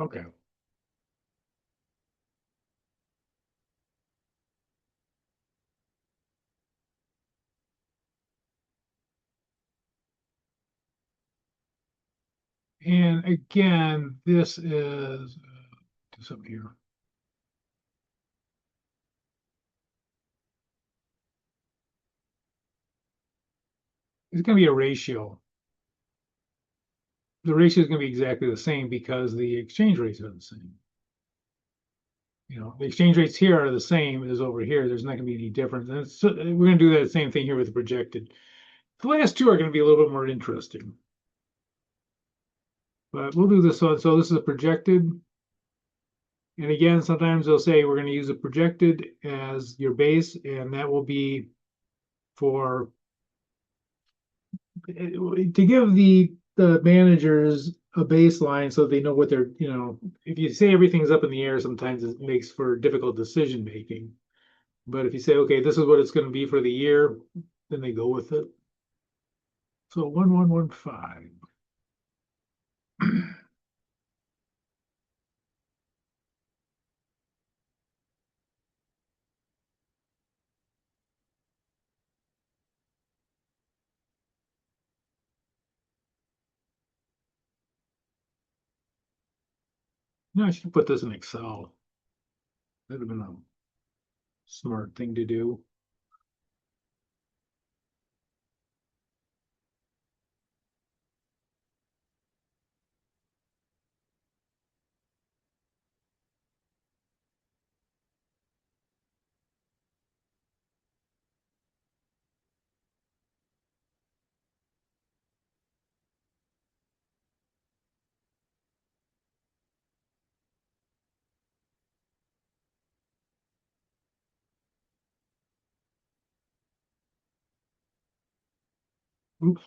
Okay. And again, this is do something here. It's going to be a ratio. The ratio is going to be exactly the same because the exchange rates are the same. The exchange rates here are the same as over here. There's not going to be any difference. And we're going to do that same thing here with the projected. The last two are going to be a little bit more interesting. But we'll do this one. So this is a projected. And again, sometimes they'll say we're going to use a projected as your base, and that will be for to give the managers a baseline so they know what they're, if you say everything's up in the air, sometimes it makes for difficult decision making. But if you say, okay, this is what it's going to be for the year, then they go with it. So 1115. No, I should put this in Excel. That'd have been smart thing to do. Oops.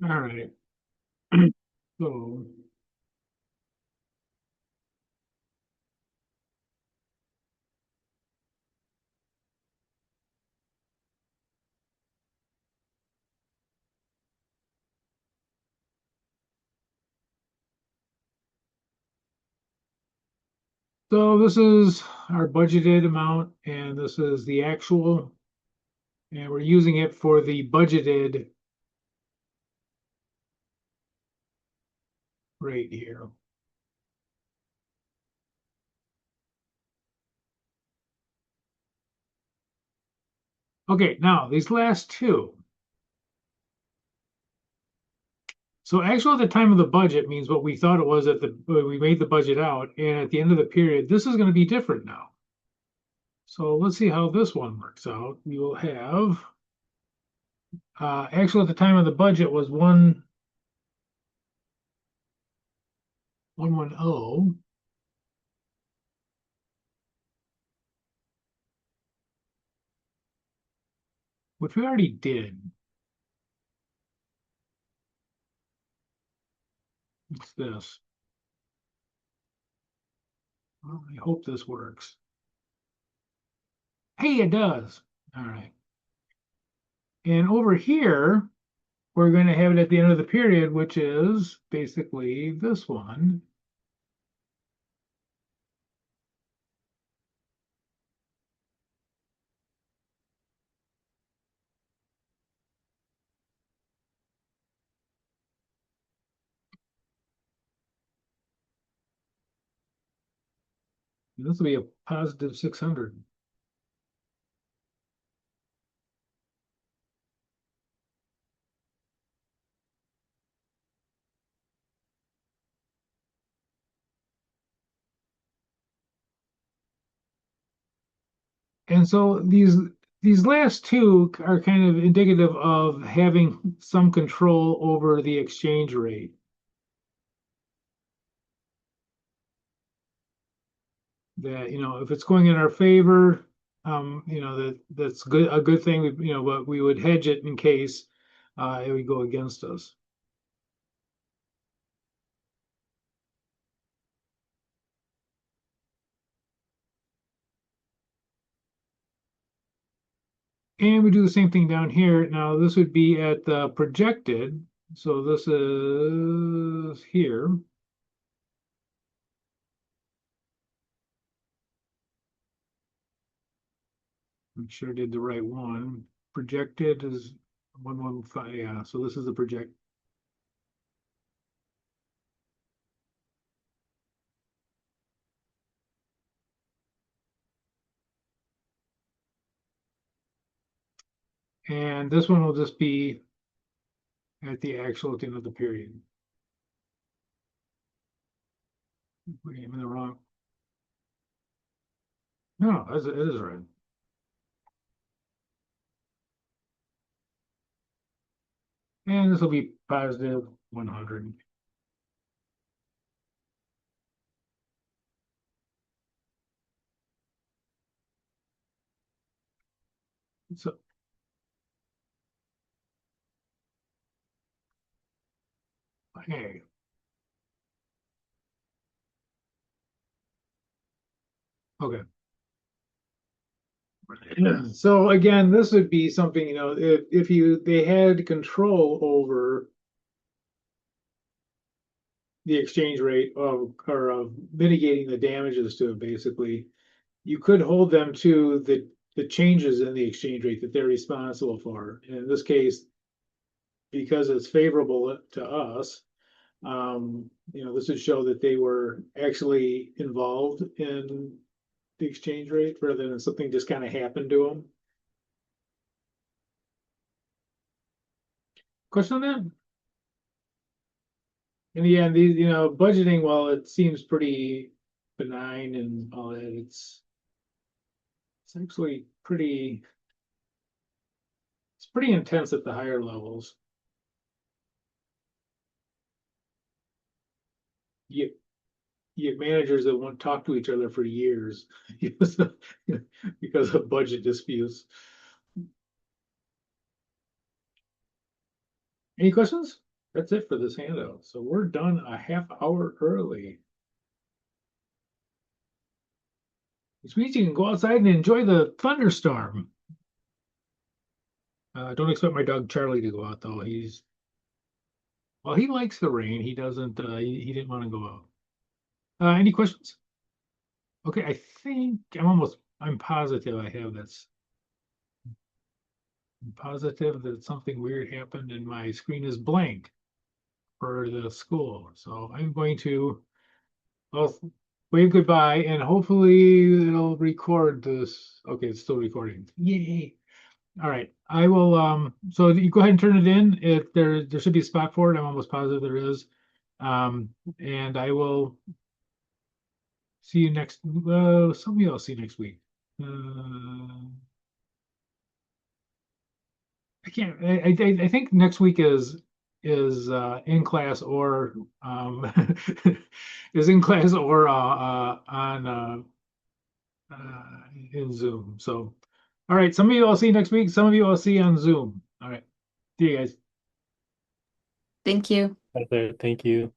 All right. So this is our budgeted amount, and this is the actual, and we're using it for the budgeted rate here. Okay, now these last two. So actual at the time of the budget means what we thought it was at the when we made the budget out, and at the end of the period, this is going to be different now. So let's see how this one works out. We will have actual at the time of the budget was 110, which we already did. It's this. Well, I hope this works. Hey, it does. All right. And over here, we're going to have it at the end of the period, which is basically this one. And this will be a positive 600. And so these last two are kind of indicative of having some control over the exchange rate. That, if it's going in our favor, that's a good thing, but we would hedge it in case it would go against us. And we do the same thing down here. Now this would be at the projected. So this is here. sure I did the right one. Projected is 115, yeah, so this is the project. And this one will just be at the actual at the end of the period. Wait, I'm in the wrong. No, it is right. And this will be positive 100. So, hey, okay. So again, this would be something, if they had control over the exchange rate of mitigating the damages to it, basically, you could hold them to the changes in the exchange rate that they're responsible for. And in this case, because it's favorable to us, this would show that they were actually involved in the exchange rate rather than something just kind of happened to them. Question on that? And yeah, these, budgeting, while it seems pretty benign and all that, it's actually it's pretty intense at the higher levels. You you have managers that won't talk to each other for years because of budget disputes. Any questions? That's it for this handout. So we're done a half hour early. Which means you can go outside and enjoy the thunderstorm. Don't expect my dog Charlie to go out though. Well, he likes the rain. He doesn't. He didn't want to go out. Any questions? Okay, I'm positive I have this. I'm positive that something weird happened and my screen is blank for the school. So I'm going to, well, wave goodbye and hopefully it'll record this. Okay, it's still recording. Yay. All right. I will, so you go ahead and turn it in. If there should be a spot for it. I'm almost positive there is. And I will see you next, some of you I'll see next week. I can't, I think next week is in class or is in class or on in Zoom. So, all right, some of you I'll see next week. Some of you I'll see on Zoom. All right, see you guys. Thank you. Thank you.